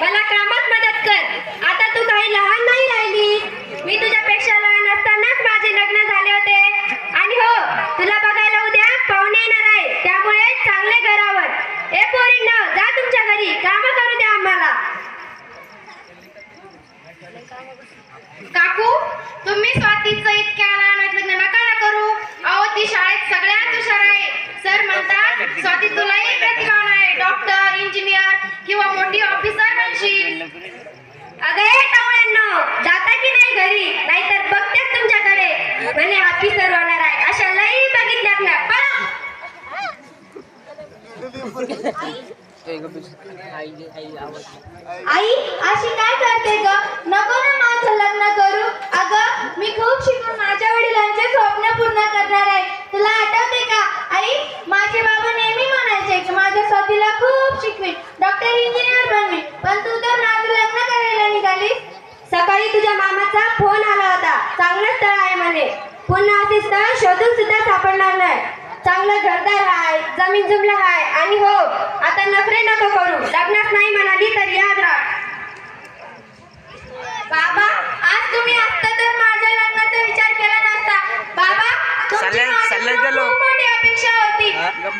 मला कामात मदत कर. आता तू काही लहान नाही राहिली. मी तुझ्यापेक्षा लहान असतानाच माझे लग्न झाले होते. आणि हो, तुला बघायला उद्या पाहुणे येणार आहे, त्यामुळे चांगले घरावर. ए पोरींनो, जा तुमच्या घरी, काम करू द्या आम्हाला. काकू, तुम्ही स्वातीचं इतक्या लहान लग्न नका ना करू. अहो, ती शाळेत सगळ्यात हुशार आहे. सर म्हणतात स्वाती तुलाही प्रतिभावान आहे. डॉक्टर, इंजिनियर किंवा मोठी ऑफिसर बनशील. अगं हे टवळ्यांनो, जाता की नाही घरी? नाहीतर बघतेच तुमच्याकडे म्हणे ऑफिसर होणार आहे. अशा लई बघितल्यात ना. आई अशी काय करते ग? नको ना माझं लग्न करू. अगं मी खूप शिकून माझ्या वडिलांचे स्वप्न पूर्ण करणार आहे. तुला आठवते का आई? माझे बाबा नेहमी म्हणायचे की माझ्या स्वातीला खूप शिकवेन, डॉक्टर, इंजिनियर बनवेन. पण तू तर माझं लग्न करायला निघालीस. सकाळी तुझ्या मामाचा फोन आला होता. चांगलं स्थळ आहे म्हणे. पुन्हा असे स्थळ शोधून सुद्धा सापडणार नाही. चांगलं घरदार आहे, जमीन जुमला आहे. आणि हो, आता नखरे नको करू. लग्नात नाही म्हणाली तर याद राख. बाबा, आज तुम्ही असता तर माझ्या लग्नाचा विचार केला नसता. बाबा, तुमची माझ्याकडून खूप मोठी अपेक्षा होती.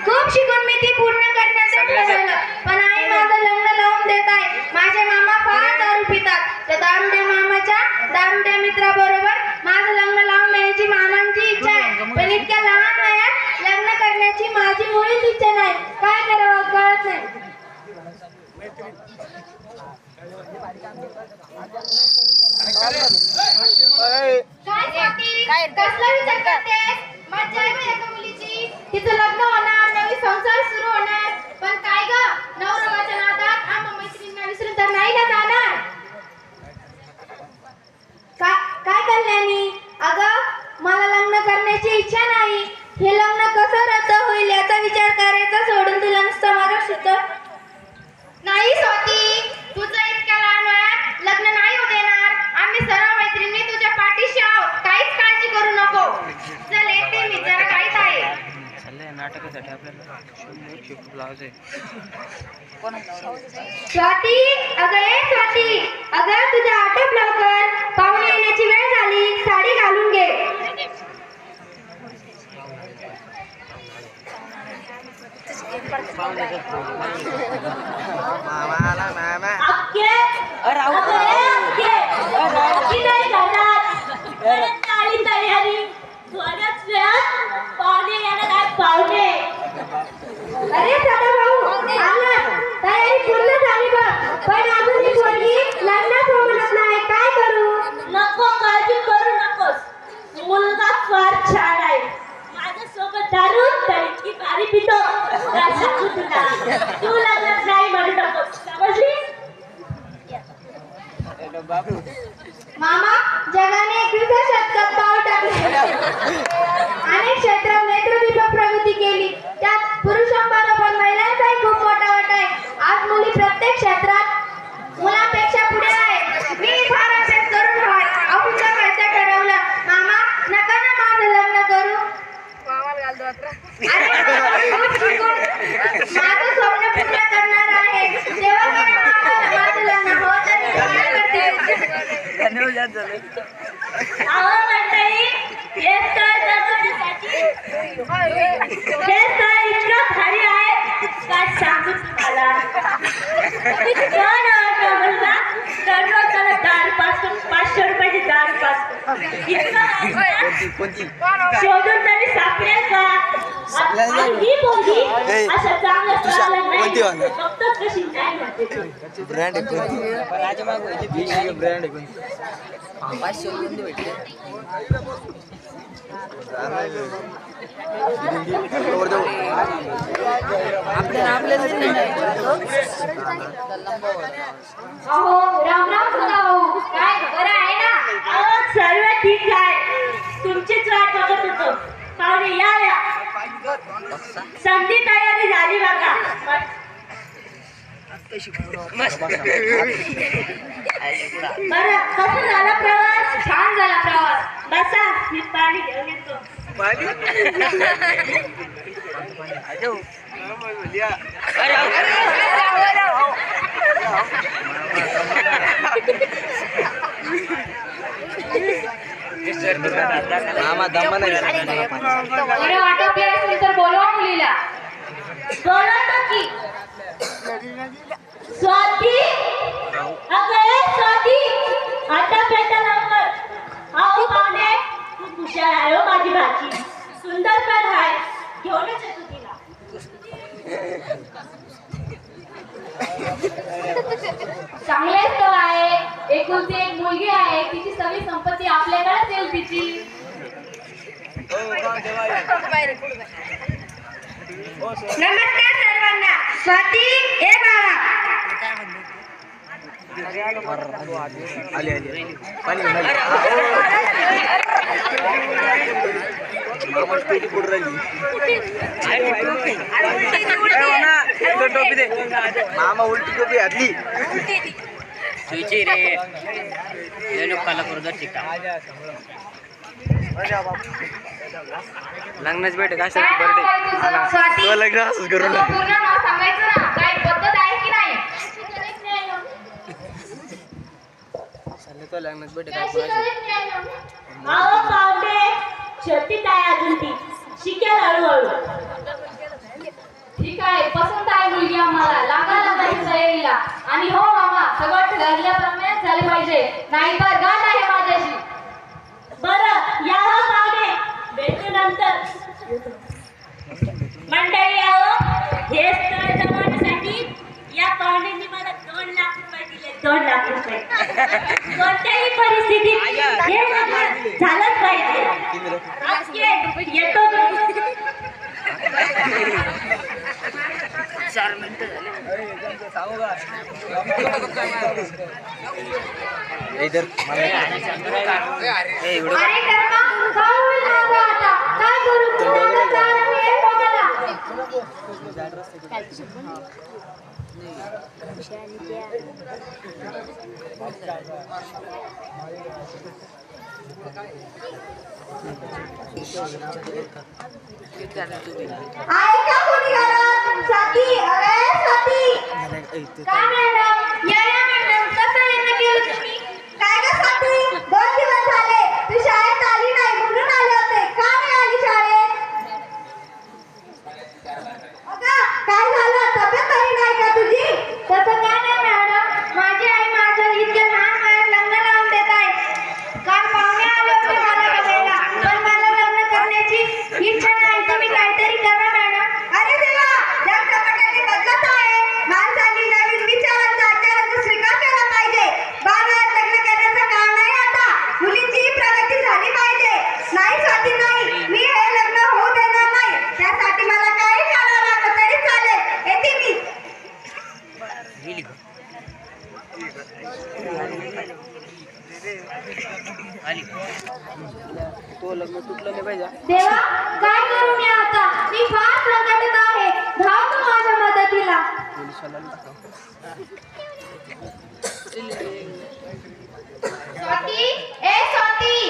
खूप शिकून मी ती पूर्ण करण्याचं ठरवलं. पण आई माझं लग्न लावून देत आहे. माझे मामा फार दारू पितात. त्या दारुड्या मामाच्या दारुड्या मित्राबरोबर माझं लग्न लावून द्यायची मामांची इच्छा आहे. पण इतक्या लहान वयात लग्न करण्याची माझी मुळीच इच्छा नाही. काय करावं कळत नाही. काय स्वाती? कसला विचार करतेस? मज्जा आहे बाई एका मुलीची. तिचं लग्न होणार, नवी संसार सुरू होणार. पण काय ग, नवरदेवाच्या नादात आम्हा मैत्रिणींना विसरून तर नाही ना जाणार. काय कल्याणी? अगं मला लग्न करण्याची इच्छा नाही. हे लग्न कसं रद्द होईल याचा विचार करायचा सोडून तुला नुसतं माझं सुद्धा नाही. स्वाती, तुझं इतक्या लहान वयात लग्न नाही होत येणार. आम्ही सर्व मैत्रिणी तुझ्या पाठीशी आहोत. काहीच काळजी करू नको. चल येते मी, जरा काहीच आहे. नाटकासाठी आपल्याला स्वाती, अगं ए स्वाती, अगं तुझं आटोप लवकर. पाहुणे येण्याची वेळ झाली. साडी घालून घे. अरे सदा भाऊ, आलात. तयारी पूर्ण झाली बघ. पण अजून ही पोरगी लग्नात होणार नाही. काय करू? नको, काळजी करू नकोस. मुलगा फार छान आहे. माझ्यासोबत दारू तर इतकी भारी पितो. काय सांगू तुला? तू लग्नात नाही म्हणू नकोस, समजलीस? मामा, जगाने 21व्या शतकात पाऊल टाकले. अनेक क्षेत्रात नेत्रदीपक प्रगती केली. त्यात पुरुषांबरोबर महिलांचाही खूप मोठा वाटा आहे. आज मुली प्रत्येक क्षेत्रात मुलांपेक्षा पुढे आहे. मी फार अभ्यास करून ऑफिसला व्हायचं ठरवलं. मामा, नका ना माझं लग्न करू. अरे, खूप शिकून माझं स्वप्न पूर्ण करणार आहे. तेव्हा माझं लग्न होत आणि काय करते? अहो मंडळी, हे स्थळ इतकं भारी आहे, काय सांगू तुम्हाला. दररोज त्याला दारू पाचतो, 500 रुपयाची दारू पाचतो. शोधून तरी सापडेल का? ही मुलगी अशा चांगल्या स्थळाला नाही, फक्तच कशी नाही म्हणते. ब्रँड ब्रँड अहो, राम राम भाऊ. काय बरं आहे ना? अहो, सर्व ठीक आहे. तुमचीच वाट बघत होतो. पाहुणे या. संधी तयारी झाली बघा. बरं, कसं झाला प्रवास? छान झाला प्रवास. बसा, मी पाणी घेऊन येतो. पाणी मामा दम नाही बरं आटोपले असेल तर बोलवा मुलीला. बोलवतो की. स्वाती, अगं ए स्वाती, आता भेटा लवकर. अहो पाहुणे, खूप हुशार आहे हो माझी भाची. सुंदर पण आहे. घेऊनच येतो तिला. चांगले स्थळ आहे. एकुलती एक मुलगी आहे. तिची सगळी संपत्ती आपल्याकडेच येईल तिची. नमस्कार सर्वांना. स्वाती ए बाळा. टोपी दे मामा उलटी टोपी घातली सुईची रे काला करू शिका लग्नाची भेट काय बर्थडे लग्न असंच करू तुझं पूर्ण नाव सांगायचं ना. काय पद्धत आहे की नाही? तो लग्नाची भेट काय अहो पावडे, शेवटीत आहे अजून ती. शिकेल हळूहळू. ठीक आहे, पसंत आहे मुलगी आम्हाला. लागा लागायची तयारीला. आणि हो मामा, सगळं ठरल्याप्रमाणे झाले पाहिजे, नाहीतर गाठ आहे माझ्याशी. बरं या हो पावडे, भेटू नंतर. मंडळी आहो, हे स्थळ जमवण्यासाठी या पाहुण्यांनी मला 2 लाख रुपये दिले. 2 लाख रुपये. कोणत्याही परिस्थितीत हे लग्न झालंच पाहिजे. ओके, येतो मी. 4 मिनिटं झाले इधर अरे कर्मा, काय होईल माझं आता? काय करू? कोणाला जाणं मिळेल कोणाला? आहे का कोणी घरात? स्वाती, अरे स्वाती. काय मॅडम? या मॅडम, कसं येणं केलं तुम्ही? काय गं स्वाती? 2 दिवस झाले तू शाळेत आली नाही म्हणून आले होते. का नाही आली शाळेत? अगं, काय झालं? तब्येत बरी नाही का तुझी? तसं काय नाही मॅडम. माझी आई माझं इतक्या लहान वयात लग्न लावून देत आहे. काल पाहुणे आले होते मला बघायला, पण मला लग्न करण्याची इच्छा नाही. तुम्ही काहीतरी करा मॅडम. अरे देवा, या प्रकारे बदलत आहे. माणसांनी नवीन विचारांचा आचारांचा स्वीकार केला पाहिजे. बाळात लग्न करण्याचं काळ नाही आता. मुलींचीही प्रगती झाली पाहिजे. नाही स्वाती नाही, मी हे लग्न होऊ देणार नाही. त्यासाठी मला काही करावं लागलं तरी चालेल. येते मी. तो लग्न तुटलं नाही पाहिजे देवा, काय करू मी आता? मी फार संकटात आहे. धाव तू माझ्या मदतीला. स्वाती, ए स्वाती,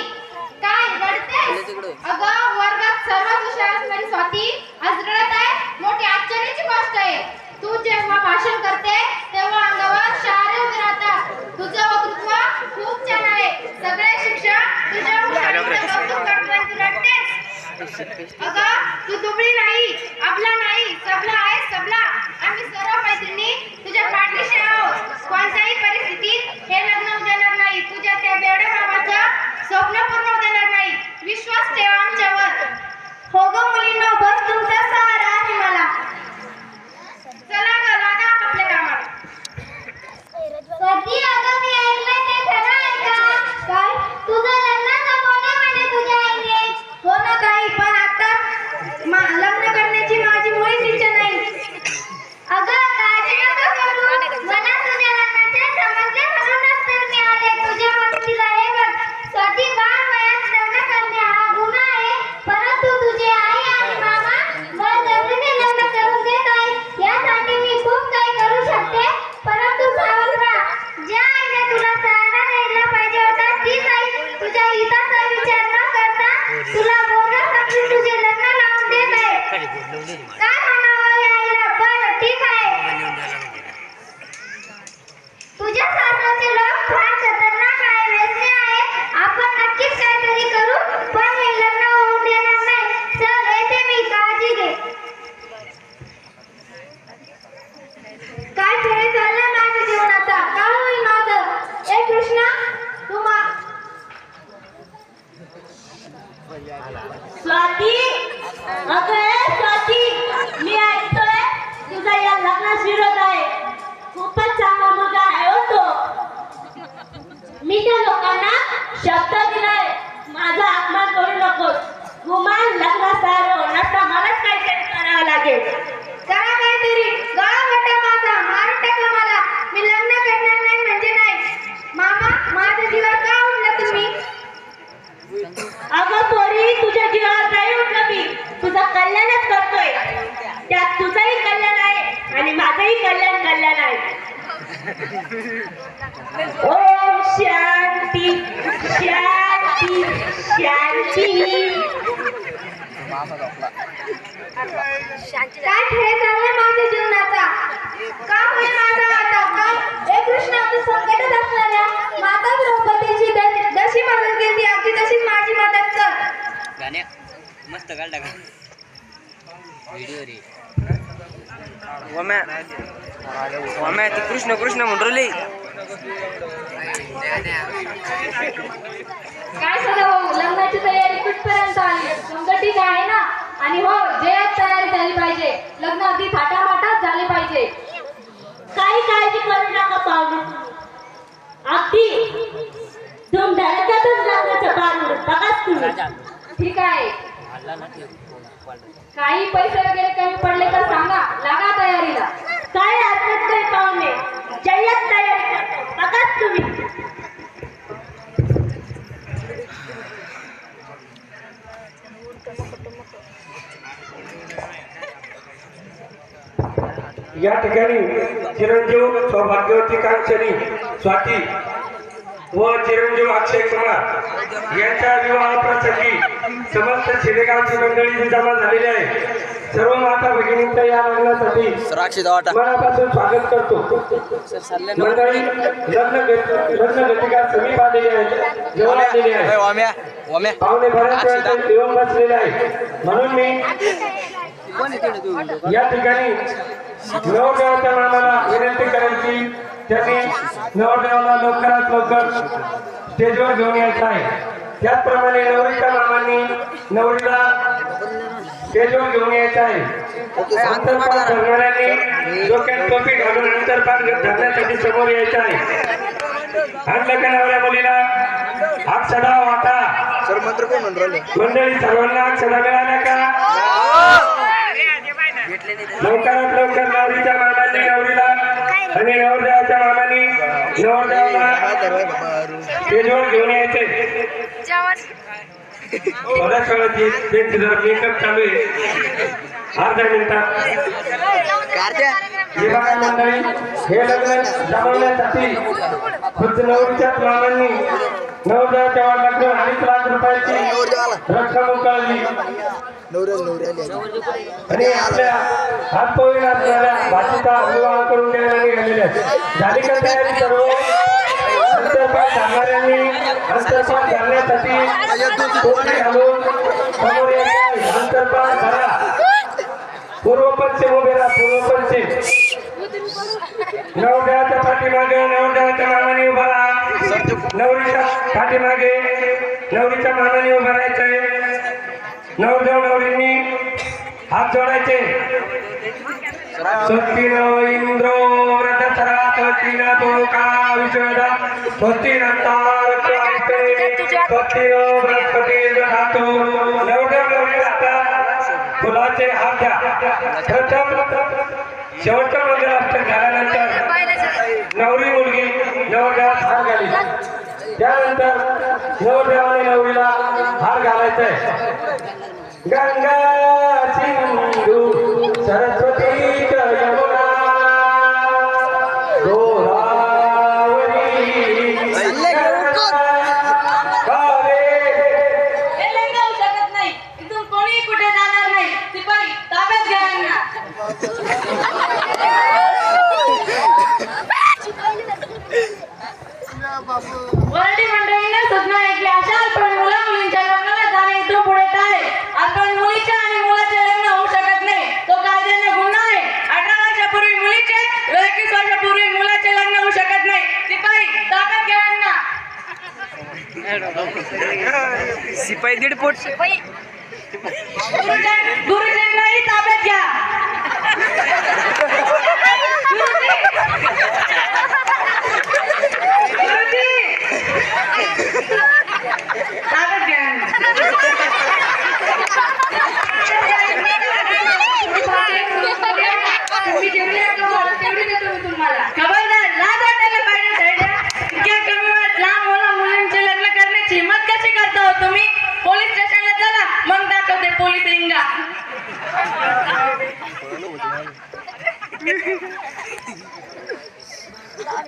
काय रडतेस? अगं, वर्गात सर्वात हुशार असणारी स्वाती आज रडत आहे. मोठी आश्चर्याची गोष्ट आहे. तू जेव्हा भाषण करते तेव्हा अंगावर शहारे उभे राहतात. तुझं वक्तृत्व खूप छान आहे. सगळे शिक्षक तुझ्या हुशारीचं कौतुक करतात. तू रडतेस? अगं, तू दुबळी नाही, अबला नाही, सबला आहे, सबला. आम्ही सर्व मैत्रिणी तुझ्या पाठीशी आहोत. कोणत्याही परिस्थितीत हे लग्न होऊ देणार नाही. तुझ्या त्या बेवड्या बाबाचं स्वप्न पूर्ण होऊ देणार नाही. विश्वास ठेवा आमच्यावर. हो गं मुलींनो, बस तुमचा सहारा आहे मला. चला गं, लागा आपल्या कामाला. कधी अगं मी ऐकलंय ते खरं आहे का? काय? तुझं लग्न जमवलं म्हणे तुझ्या आईने. हो ना ताई, पण आता लग्न करण्याची माझी ओम शांती शांती शांती. काय खेळ चाललाय माझ्या जीवनाचा? का होय माझा आता? हे कृष्ण तू संकटात असणाऱ्या माता द्रौपदीची जशी मदत केली अगदी तशीच माझी मदत कर. गाण्या मस्त काढला का व्हिडिओ रे वम्या ती कृष्ण कृष्ण म्हणली. काय सदाभाऊ, लग्नाची तयारी कुठपर्यंत आली? समजा ठीक आहे ना? आणि हो, जयच तयारी झाली पाहिजे. लग्न अगदी थाटामाटात झाले पाहिजे. काही काळजी करू नका पाहुणे, अगदी धूमधडाक्यातच लग्नाचं पार बघाच तुम्ही. ठीक आहे, काही पैसे वगैरे कमी पडले तर सांगा, लागा तयारीला. काय हरकत नाही पाहुणे, जयच तयारी करतो बघाच तुम्ही. या ठिकाणी चिरंजीव सौभाग्यवती कांचनी स्वाती व चिरंजीव अक्षय कुमार यांच्या विवाह प्रसंगी समस्त शिरेगावची मंडळी जमा झालेली आहे. सर्व माता भगिनींच्या या लग्नासाठी मनापासून स्वागत करतो. मंडळी लग्न गतिका समीप आलेली आहे, जवळ आलेली आहे. पाहुणे बऱ्याच वेळाचे येऊन बसलेले आहे. म्हणून मी या ठिकाणी नवरदेवाच्या मामाला विनंती करेन की त्यांनी नवरदेवाला लवकरात लवकर स्टेजवर घेऊन यायचं आहे. त्याचप्रमाणे नवरीच्या मामांनी नवरीला स्टेजवर घेऊन यायचं आहे. अंतरपाठ धरणाऱ्यांनी डोक्यात टोपी घालून अंतरपाठ धरण्यासाठी समोर यायचं आहे. आणि नवऱ्या मुलीला अक्षदा वाटा. मंडळी सर्वांना अक्षदा मिळाल्या का? लवकरात लवकर नवरीच्या मामांनी नवरीला आणि नवरदेवाच्या मामांनी नवरदेवाला स्टेजवर घेऊन यायचे. थोड्याच वेळाची त्यांची जरा मेकअप चालू आहे, अर्ध्या मिनिटात. हे बघा मंडळी, हे लग्न जमवण्यासाठी खुद्द नवरीच्याच मामांनी नवरदेवाच्या वडिलांकडून 2.5 लाख रुपयाची रक्कम उकळली आणि आपल्या हातपोळी असणाऱ्या भाषेचा विवाह करून द्यायला निघालेले आहेत. झाली का तयारी सर्व? अंतरपाठ घालणाऱ्यांनी अंतरपाठ घालण्यासाठी टोपी घालून समोर यायचे. अंतरपाठ घाला. पूर्व पश्चिम उभे राहा, पूर्व पश्चिम. नवरदेवाच्या पाठीमागे नवरदेवाच्या मामाने उभा राहा. नवरीच्या पाठीमागे नवरीच्या मामाने उभा राहायचंय. नवरदेव नवरींनी हात जोडायचे. स्वस्तिनो इंद्रो वृद्धसरा स्वस्तिना तोका विश्वदा स्वस्तिनंतार स्वस्तिनो बृहस्पती दधातु. नवरदेव नवरी हातात फुलाचे हात द्या. प्रथम शेवटचं मंगलाष्टक झाल्यानंतर नवरी मुलगी नवरदेवास हार घाली. त्यानंतर नवरदेवाने नवरीला हार घालायचा. गंगा सिंधू सरस्वती च यमुना गोदावरी हे लग्न होऊ शकत नाही. इथून कोणी कुठे जाणार नाही. शिपाई ताब्यात घ्या यांना. वरती मंडळीने सूचना ऐकली अशाल पण मुला मुलींच्या लग्नाला जाणे इथून पुढे टाळे. आपण मुलीच्या आणि मुलाचे लग्न होऊ शकत नाही, तो कायद्याने गुन्हा आहे. 18 वर्षापूर्वी मुलीचे 21 वर्षापूर्वी मुलाचे लग्न होऊ शकत नाही. शिपाई ताब्यात घ्या यांना. शिपाई 1.5 फूट. गुरुजींनाही ताब्यात घ्या. ताब्यात घ्या. तुम्ही जेवढी रक्कम बोला तेवढी देतो मी तुम्हाला. खबरदार, लाज वाटायला पाहिजे साईडला. इतक्या कमी वेळात लहान मुलींचे लग्न करण्याची हिंमत कशी करता हो तुम्ही? पोलीस स्टेशनला चला, मग दाखवते पोलीस रिंगा.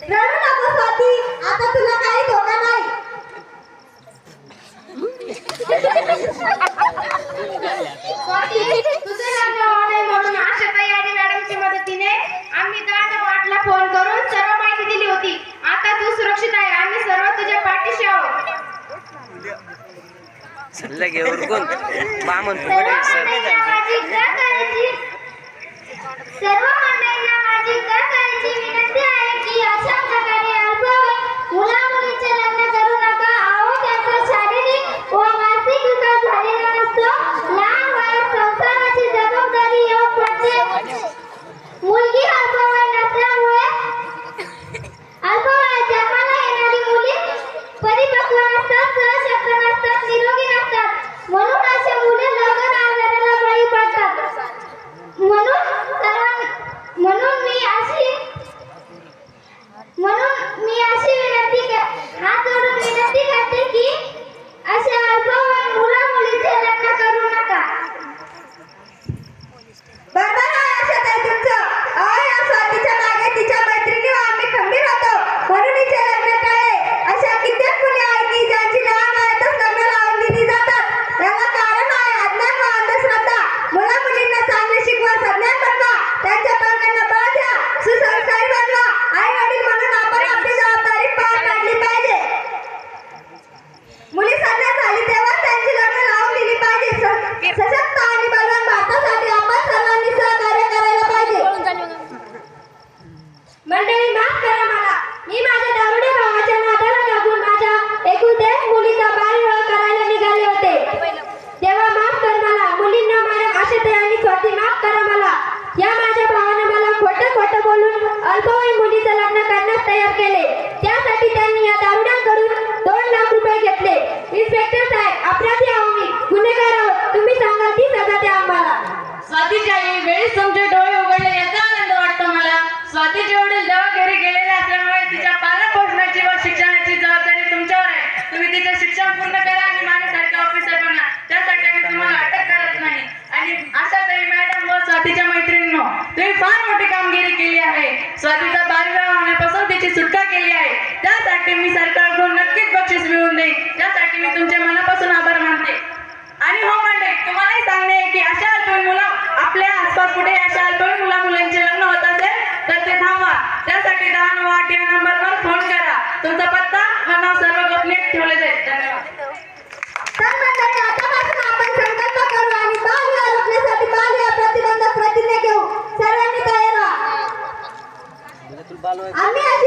रडू नको स्वाती, आता तुला काही धोका नाही. स्वाती, तुझं लग्न होऊ नये म्हणून आशाताई आणि मॅडमच्या मदतीने आम्ही 10-8ला फोन करून सर्व माहिती दिली होती. आता तू सुरक्षित आहे. आम्ही सर्व तुझ्या पाठीशी आहोत. सल्ला घे उरकून मामन सर्व मंडळींना माझी करायची विनंती आहे की अशा प्रकारे अल्पवयीन मुला-मुलींचे लग्न करू नका. अहो, त्यांचा शारीरिक व मानसिक विकास झालेला नसतो. लहान वयात संसाराची जबाबदारी येऊन पडते. मुलगी अल्पवयीन असल्यामुळे अल्पवयात जन्माला येणारी मुली परिपक्व नसतात, सहशक्त नसतात, निरोगी नसतात. म्हणून अशा मुले लग्न आजाराला बळी पडतात. म्हणून मी अशी हात जोडून विनंती करते की अशा अल्पवयीन मुला-मुलीचे लग्न करू नका. बरोबर आहे आशाताई तुमचं. अहो, या स्वातीच्या मागे तिच्या मैत्रिणी व आम्ही खंबीर होतो म्हणून हिचे लग्न टळले. अशा कित्येक मुली आहेत की ज्यांची लहान वयातच लग्न लावून दिली जातात. याला कारण आहे अज्ञान व अंधश्रद्धा. मुला-मुलींना चांगले शिकवा, सज्ञान बनवा, त्यांच्या पालकांना बळ द्या, सुसंस्कारी बनवा. आई वडील म्हणून आपण आपली जबाबदारी पार पाडली पाहिजे. मुली सज्ञान झाली तेव्हा त्यांची लग्न लावून दिली पाहिजे. सशक्त आणि बलवान भारतासाठी आपण सर्वांनी सहकार्य करायला पाहिजे. मंडळी, माफ करा मला. मी माझ्या दारुड्या भावाच्या नादाला लागून माझ्या एकुलत्या एक मुलीचा बालविवाह करायला निघाले होते. तेव्हा माफ कर मला. मुलींना मॅडम आशाताई आणि स्वाती, माफ करा मला. या माझ्या भावाने मला खोटं बोलून अल्पवयीन मुलीचं लग्न करण्यास तयार केले. त्यासाठी त्यांनी या दारुड्यांकडून 2 लाख रुपये घेतले. इन्स्पेक्टर साहेब, अपराधी आहो मी, गुन्हेगार आहोत. तुम्ही सांगाल ती सजा द्या आम्हाला. स्वातीच्या आई वेळीच तुमचे डोळे उघडले याचा आनंद वाटतो मला. स्वातीचे वडील दवाखान्यात गेलेले असल्यामुळे तिच्या पालन पोषणाची व शिक्षणाची जबाबदारी तुमच्यावर आहे. तुम्ही तिचं शिक्षण पूर्ण करा आणि माझ्यासारखे ऑफिसर बना. त्यासाठी आम्ही तुम्हाला अटक करत नाही. आणि आशाताई मॅडम व स्वातीच्या मैत्रिणींनो, तुम्ही फार मोठी कामगिरी केली आहे. स्वातीचा बालविवाह होण्यापासून तिची सुटका केली आहे. त्यासाठी मी सरकारकडून नक्कीच बक्षीस मिळवून देईन. त्यासाठी मी तुमच्या मनापासून आभार मानते. आणि हो मंडळी, तुम्हालाही सांगणे आहे की अशा अल्पवयीन मुलं आपल्या आसपास कुठे अशा अल्पवयीन मुलांचे लग्न होत असेल तर ते थांबवा. त्यासाठी 1098 या नंबरवर फोन करा. तुमचा पत्ता व नाव सर्व गोपनीय ठेवले जाईल. धन्यवाद. तर मंडळी, आतापासून आपण संकल्प करू आणि बालविवाह रोखण्यासाठी बालविवाह प्रतिबंधक प्रतिज्ञा घेऊ. सर्वांनी तयार व्हा. आम्ही अशी